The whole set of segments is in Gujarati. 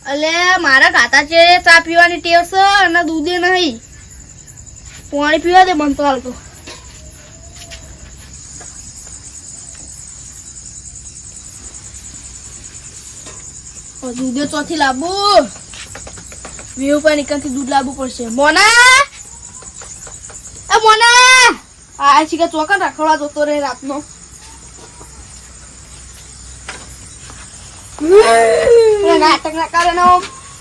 અલે મારા કાતા છે ચા પીવાની ટેવ છે અને દૂધે નહીં પાણી પીવા દે બનતો હાલતો દૂધે ચોથી લાવવું વ્યૂ પર નીકળથી દૂધ લાવવું પડશે મોના એ મોના આ શીખા ચોકન રાખવા જતો રે રાતનો નાટક ના કરે ને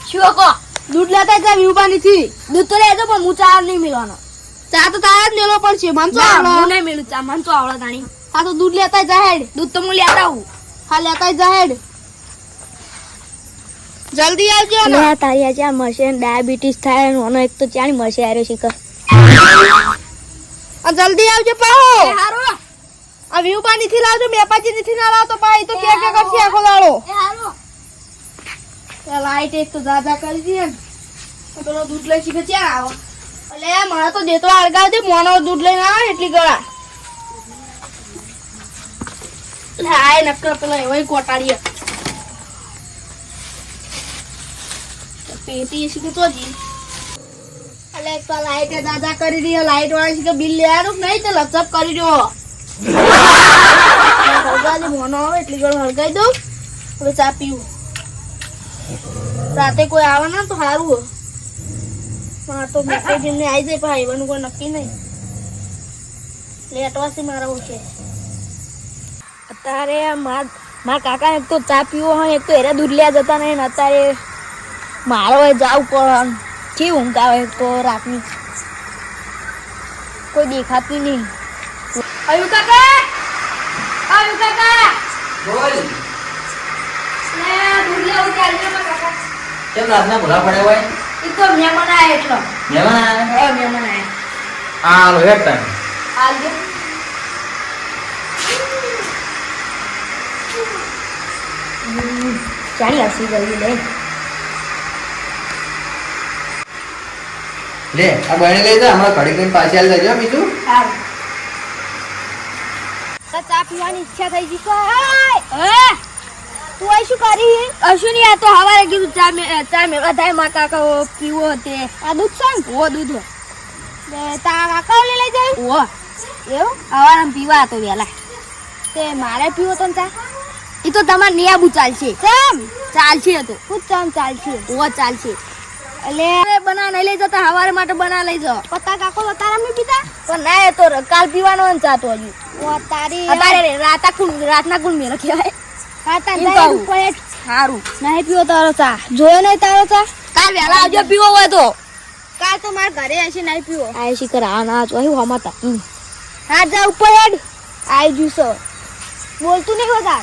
શું કો દૂધ લેતા જા વિઉબાની થી દૂધ તો લેજો પણ હું ચા નહીં મેળવાનો ચા તો તારા જ મેળવો પડશે મન તો આવડે હું નહીં મેળું ચા મન તો આવડે તાણી હા તો દૂધ લેતા જા હેડ દૂધ તો હું લેતા આવું હા લેતા જા હેડ જલ્દી આવજો ને તારી આજે મશીન ડાયાબિટીસ થાય ઓનો એક તો ચાણી મશે આર્યો શીખર આ જલ્દી આવજો પાહો હારો આ વિઉબાની થી લાવજો મેપાજી થી ના લાવ તો પાઈ તો કે કરશે આખો દાડો એ હારો એ લાઈટ એક તો દાદા કરી દે ને પેલો દૂધ લઈ શીખે ક્યાં આવો અલે મને તો દેતો અળગાવ દે મોનો દૂધ લઈને આવે એટલી ગળા લે આય નકર પેલો એવોય કોટાડીએ પેટી શીખે તો જી અલે એક તો લાઈટ દાદા કરી દે લાઈટ વાળી શીખે બિલ લેવાનું નહીં તો લચપ કરી દો હળગાવી મોનો આવે એટલી ગળો હળગાવી દઉં હવે ચા પીવું રાતે કોઈ આવે ને તો સારું મારે તો મેસેજ એમને આવી જાય ભાઈ બનું કોઈ નક્કી નહીં લેટવાથી મારા ઓછે અત્યારે મારા કાકા એક તો ચા પીવો હોય એક તો એરે દૂધ લેવા જતા નહીં ને અત્યારે મારો હોય જાવું પણ કે ઊંઘ આવે તો રાતની કોઈ દેખાતી નહીં આયુ કાકા બોલ લે દૂધ લેવું ચાલજો મારા કાકા કેમ રાતના ભૂલા પડે હોય ઈ તો મહેમાન આયા એટલો મહેમાન આયા હા મહેમાન આયા હાલો એક ટાઈમ આવજો ચાલી હસી ગઈ લે આ બને લઈ જા હમણાં ઘડી કઈ પાછી આલી દેજો બીજું સારું તો ચા પીવાની ઈચ્છા થઈ ગઈ છે તું આ શું કરી કશું નહીં આ તો હવારે કીધું ચા મેળવા થાય મારા કાકા પીવો તે આ દૂધ છે ને ઓ દૂધ ને તારા કાકા લઈ જાય ઓ એવું હવારે પીવા હતો વહેલા તે મારે પીવો તો ચા એ તો તમારે નિયાબુ ચાલશે કેમ ચાલશે તો ખુદ ચામ ચાલશે ઓ ચાલશે એટલે બના નહીં લઈ જતા હવારે માટે બના લઈ જાઓ પત્તા કાકો તારા મેં પીતા પણ ના એ તો કાલ પીવાનો ને ચા તો હજુ ઓ તારી અતારે રાતના કુણ મેળો કહેવાય સારું નહીં પીવો તારો ચા જોયો નહીં તારો ચા કાલ વહેલા આવજો પીવો હોય તો કાલ તો મારા ઘરે હશે નહીં પીવો આ શીખર આ ના જોયું હમતા હા જા ઉપર હેડ આઈ જુસો બોલતું નહીં હોતા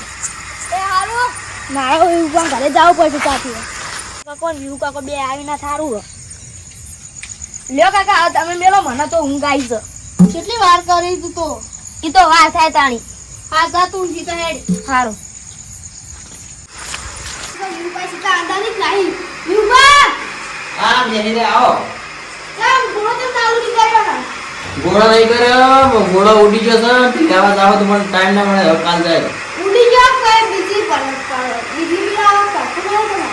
એ હારું મારો ઉભા ઘરે જવું પડશે ચા પીવા કાકો વ્યુ કાકો બે આવી ના થારું લ્યો કાકા તમે મેલો મને તો ઊંઘ આવી છે કેટલી વાર કરી તું તો ઈ તો વાર થાય તાણી હા જા તું ઊંઘી તો હેડ સારું હા બેહી રે આવો ગોળો નહીં કર્યો ગોળો ઉડી ગયો છે લેવા જાવ તો મને ટાઈમ ના મળે કાલ જાય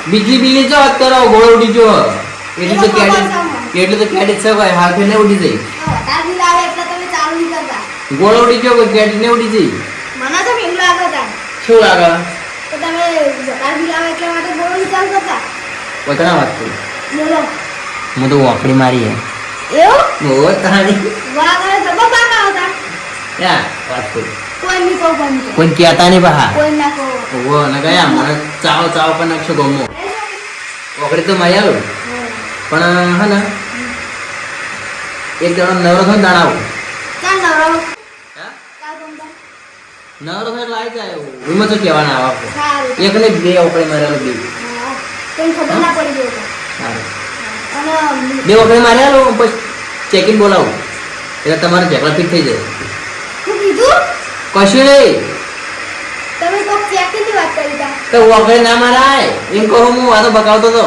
બીજલી બિલ જો વાત કરો ગોળો ઉડી ગયો એટલે તો કેડી છે ભાઈ હાથે ને ઉડી જાય ગોળો ઉડી ગયો કોઈ કેડી ને ઉડી જાય મને તો કેમ લાગે તા શું લાગે તો તમે વધારે બિલ આવે એટલે માટે ગોળો વિચાર કરતા પોતાના વાત કરું બોલો હું તો વાકડી મારી હે એવું ઓ તારી વાહ તો બાબા હતા યા વાત કરું કોઈ ની કહો બંધ કોઈ કહેતા નહીં બહાર કોઈ ના કહો ઓ ના ગયા મને ચાવ પર નાખશો ગમો વાકડી તો મારી આલો પણ હા ને એક જણો નવરો થઈને દાણાવો ચાલ નવરો હા ચાલ બંધ નવરો થઈને લાઈ જાય રૂમ તો કહેવાના આવા સારું એક ને બે ઓકળે મારેલો બે કોઈ ખબર ના પડી ગયો સારું અને બે ઓકળે મારેલો પછી ચેકિંગ બોલાવું એટલે તમારે ઝઘડા ફિટ થઈ જાય શું કીધું કશું નહીં તમે તો ચેકિંગની વાત કરી તા તો ઓકળે ના મારાય એમ કહું હું આ તો બકાવતો હતો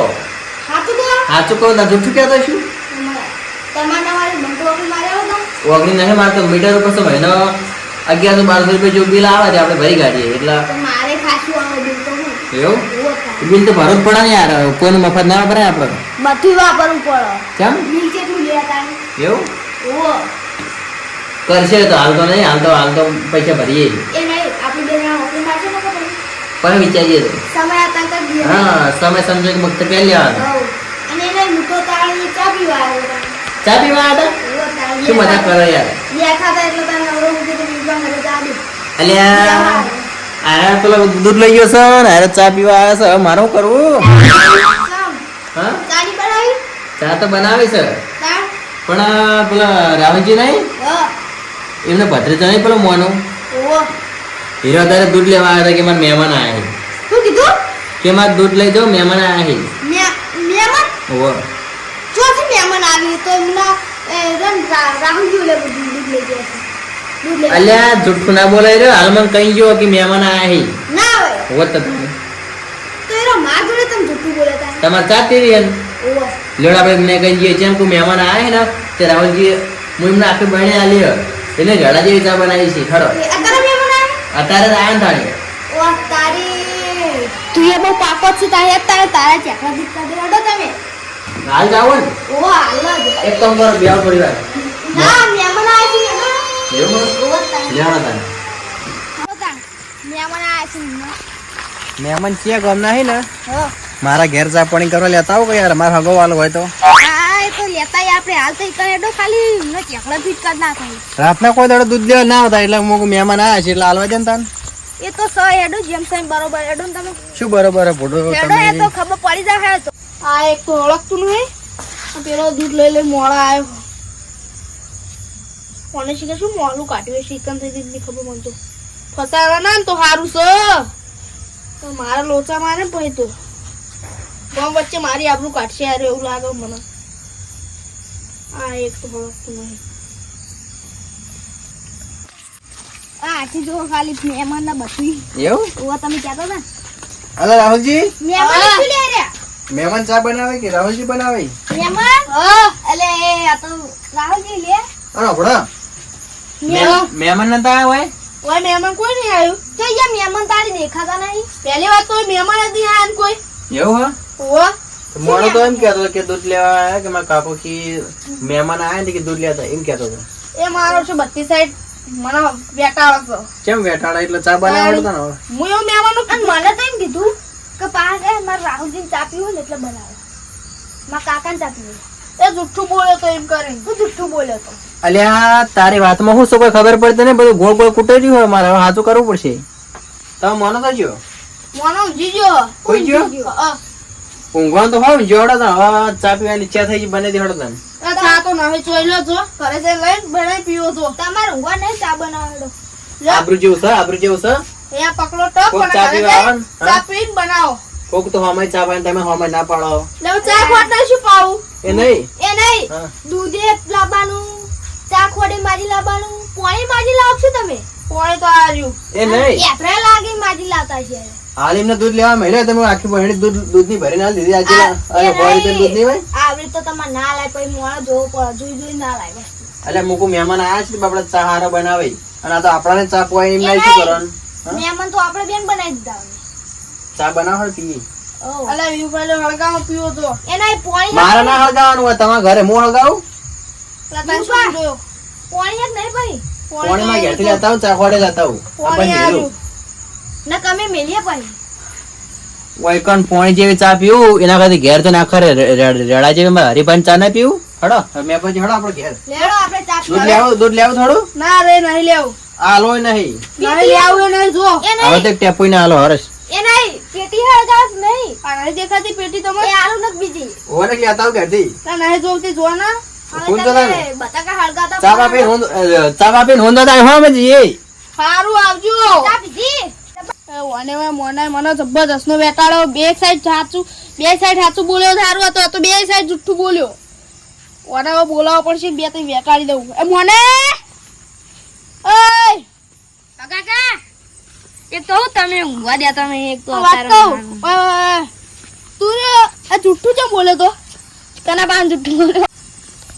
હાચું તો સાચું કહું ના જૂઠું કહેતો છું તમારા વાળી બંટો વખત માર્યો હતો ઓગણી નહીં મારતો મીટર ઉપર તો મહિનો 1100-1200 રૂપિયા જેવું બિલ આવે છે આપણે ભરી કાઢીએ એટલે તો મારે ખાસું આવે બિલ તો હું એવું એવું થાય બિલ તો ભરવું જ પડે ને યાર, કોઈને મફત ના વાપરે આપણે. બધું વાપરવું પડે. કેમ બિલ કેટલું લેતા? એવું ઓહો. કરશે તો હાલ તો નહીં, હાલ તો પૈસા ભરીએ એ નહીં, આપણે બે જણા નોકરી મારશે ને ખબર? પણ વિચારીએ તો. સમય આતા કર દીએ. હા, સમય સમજો કે મુક્ત પહેલી લેવાનું. હઉ. અને એને મૂકો તાળી ચા પીવા આવ્યો હતા. ચા પીવા હતા? ઓહો, તાળી. શું મજાક કરો યાર. બેઠા હતા એટલે તારે નવરો મૂકી તો બીજવા મને ચા દે. અલ્યા આ પેલો દૂધ લઈ ગયો છે ને અરે ચા પીવા આવ્યા છે, હવે મારે શું કરવું? ચામ. હા, ચા ની બનાવી? ચા તો બનાવી છે, તાર? પણ પેલા રાવણજી નહીં, હા. એમને ભત્રીજો નહીં પેલો મોનું, ઓહો. હીરો તારે દૂધ લેવા આવ્યા હતા કે મારા મહેમાન આવ્યા છે. શું કીધું? કે મારે દૂધ લઈ જાઓ, મહેમાન આવ્યા છે. મહેમાન? ઓહો. ચોથી મહેમાન આવી તો એમના રાહુલજી લે દૂધ લઈ ગયા છે. દૂધ લઈ અલ્યા જુઠ્ઠું ના બોલાય રહ્યો, હાલ મને કહી ગયો કે મહેમાન આવ્યા છે. ના હોય હોત તો તમે તો એનો માં જોડે તમે જૂઠું બોલે તા. તમારે ચા પીવી એમ ઓહો. લેડ આપણે મેં કહી દઈએ જેમ કોઈ મહેમાન આવ્યા છે ને તે રાહુલજી હું એમને આખી બહેણે આલી એટલે ઘડા જેવી ચા બનાવી છે. ખરો અત્યારે મહેમાન આવે? અત્યારે જ આવ્યા ને તાણી. ઓહ તારી તું એ બહુ પાકો છે તારા ચેકડા દીક કરી રડો તમે. હાલ જાઓ ને ઓહો હાલ જ. એક કામ કરો, બે પરિવાર ના મહેમાન આવે છે ને. એવું ઓહો તારી. લેવાના તાણે મહેમાન આવે છે ને. મહેમાન છે ગમના હે ને હો. મારા ઘેર ચા પાણી કરવા લેતા આવો કે યાર, મારા હગો વાલો હોય તો. હા એ તો લેતા આપણે હાલ તો કરે એડો ખાલી ને ચેકડા ફીટ કરી નાખાય. રાતના કોઈ દાડો દૂધ લેવા ના આવતા એટલે હું મહેમાન આવ્યા છે એટલે હાલવા દે ને તાન. એ તો સો એડો જેમ સેમ બરોબર એડો ને તમે. શું બરોબર હે ભોડો એડો એ તો તમે? ખબર પડી જાય તો. આ એક તો ઓળખતું નહીં. પેલો દૂધ લઈ મોડા આવ્યો. કોને શીખે શું મોડું કાઢ્યું શીખન થઈ ગઈ ખબર મને તો. ફસાવા ના ને તો સારું છે. તો મારા લોચા મારે પછી તો ગામ વચ્ચે મારી આબરૂ કાઢશે યાર એવું લાગે મને. આ એક તો ઓળખતું નહીં. આથી જો ખાલી મહેમાન ના બસી એવું ઓવા તમે કહેતા હતા ને. અલા રાહુલજી, મહેમાન શું લે રહ્યા? મહેમાન ચા બનાવે કે રાહુલજી બનાવે? મહેમાન હા એટલે આ તો રાહુલજી લે. અરે ભોડા મહેમાન નતા આવ્યા હોય? ઓય મહેમાન કોઈ નહીં આવ્યું. તો યાર મહેમાન તારી દેખાતા નહીં. પહેલી વાત તો મહેમાન જ નહીં આયા ને કોઈ. એવું હા? ઓવા મોડો તો એમ કહેતો હતો કે દૂધ લેવા આવ્યા કે મારા કાકો કી મહેમાન આવ્યા ને કે દૂધ લેતા એમ કહેતો હતો. એ મારો છે બધી સાઈડ મને બેટાળો છો. કેમ વેટાડા એટલે ચા બનાવતા ને હવે? હું એવું મહેમાન અને મને તો એમ કીધું કે પાછે મારા રાહુલજી ચા પીવું હોય ને એટલે બનાવે. મારા કાકાને ચા પીવું. એ જુઠ્ઠું બોલ્યો તો એમ કરીને. તું જુઠ્ઠું બોલ્યો તો. અલ્યા તારી વાતમાં શું કોઈ ખબર પડતી ને, બધું ગોળ ગોળ કૂટેલું હોય, મારે હવે સાચું કરવું પડશે. તમે મોનો થજો મોનો જીજો કોઈ ગયો હા ઊંઘવાનું તો હોય જોડો તો હવે ચા પીવાની ઈચ્છા થઈ ગઈ બને દેડો તને. ચા તો નવે ચોઈલો છો ઘરે જઈને લઈને બનાવી પીવો છો. તમારે ઊંઘવા નહીં ચા બનાવડો. આબરૂ જેવું છે, આબરૂ જેવું છે. અહીંયા પકડો ટપ કોક પણ ચા ઘરે પીવા આવે જઈને ને, ચા પીને બનાવો. કોક તો હમાય ચા પાઈને તમે હમાય ના પાડો. એટલે ચા ખોટ શું પાવું? એ નહીં એ નહીં હા. દૂધે લાવવાનું, ચા ખોડે માજી લાવવાનું, પાણી માજી લાવશો તમે? પાણી તો આવ્યું એ નહીં એફરે લાગી માજી લાવતા છે. હાલ એમને દૂધ લેવા મળ્યા તમે આખી બહેણી દૂધ ની ભરીને હાલ દીધી આજે અરે બોરી તો દૂધ નહીં હોય. આવી તો તમારે ના લાય પછી મોડા જોવો પડે જોઈ જોઈ ના લાય. એટલે મૂકું મહેમાન આવ્યા છે આપડે ચા હારો બનાવે અને આ તો આપડાને ચા પવાય એમ નહીં શું કરવાનું? હા? મહેમાન તો આપણે બેન બનાવી દીધા હવે. ચા બનાવો પીવી અલા વી પેલો હળગાવો પીવો તો એના પાણી મારે ના હળગાવાનું હોય, તમારા ઘરે હું હળગાવું? પાણી જ નહીં ભાઈ. પાણી માં ઘેરથી લેતા આવું ચા ખોડે લેતા આવું પાણી આપણને આવ્યું ના કમે મેલીએ પછી. વૈકણ પોણી જેવી ચા પીવું એના કરતી ઘેર તો ના ખરે રેડા જેવી હરીભાઈ ચા ના પીવું. હડો મેં પછી હડો આપડે ઘેર લેડો આપણે ચા દૂધ લેવું થોડું. ના રે નહીં લેવું. હાલો નહીં નહીં લેવું નહીં જો એ હવે તો ટેપુઈ ના હાલો હરસ એ નહીં પેટી હળગાવ નહીં. આ નહીં દેખાતી પેટી તમારે એ આલુ નથી બીજી. ઓને કે લેતા આવું ઘેરથી ના નહીં જોવતી જો ના કોણ તો તારે? બટાકા હળગાતા ચા બાપી હોંદો થાય હો મેં જઈએ. સારું આવજો. ચા પીધી ઓને મોને મને જબરદસ્ત નો બેટાડો. બે સાઈડ સાચું બોલ્યો સારું હતો તો બે સાઈડ જુઠ્ઠું બોલ્યો. ઓને હવે બોલાવવો પડશે બે ત્રણ બેટાડી દઉં. એ મોને ઓય કાકા એક તો તમે ઊંઘવા દે તમે એક તો વાત કહું તું આ જુઠ્ઠું કેમ બોલે તો કના બાન જુઠ્ઠું બોલ્યો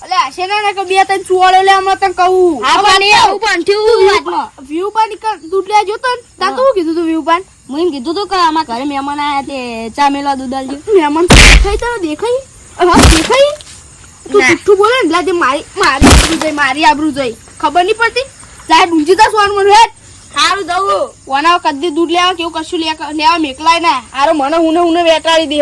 અલે આશે ના કે બે ત્રણ છુવાડો લે હમણાં તને કહું. હા પણ એવું પણ થયું વાતમાં વ્યૂ પાન દૂધ લે જો તન તા તો કીધું તું વ્યૂ પાન હું એમ કીધું તું કે અમારા ઘરે મહેમાન આયા તે ચા મેળવા દૂધ આલજો. મહેમાન દેખાય તને દેખાય? હા દેખાય. તું જુઠ્ઠું બોલે ને એટલે મારી આબરૂ જઈ ખબર નહીં પડતી. ચાહે ઊંઘી તા સોન મને હેડ. સારું જવું ઓના કદી દૂધ લેવા કેવું કશું લેવા મેકલાય ના આરો મને હું વેટાડી દે.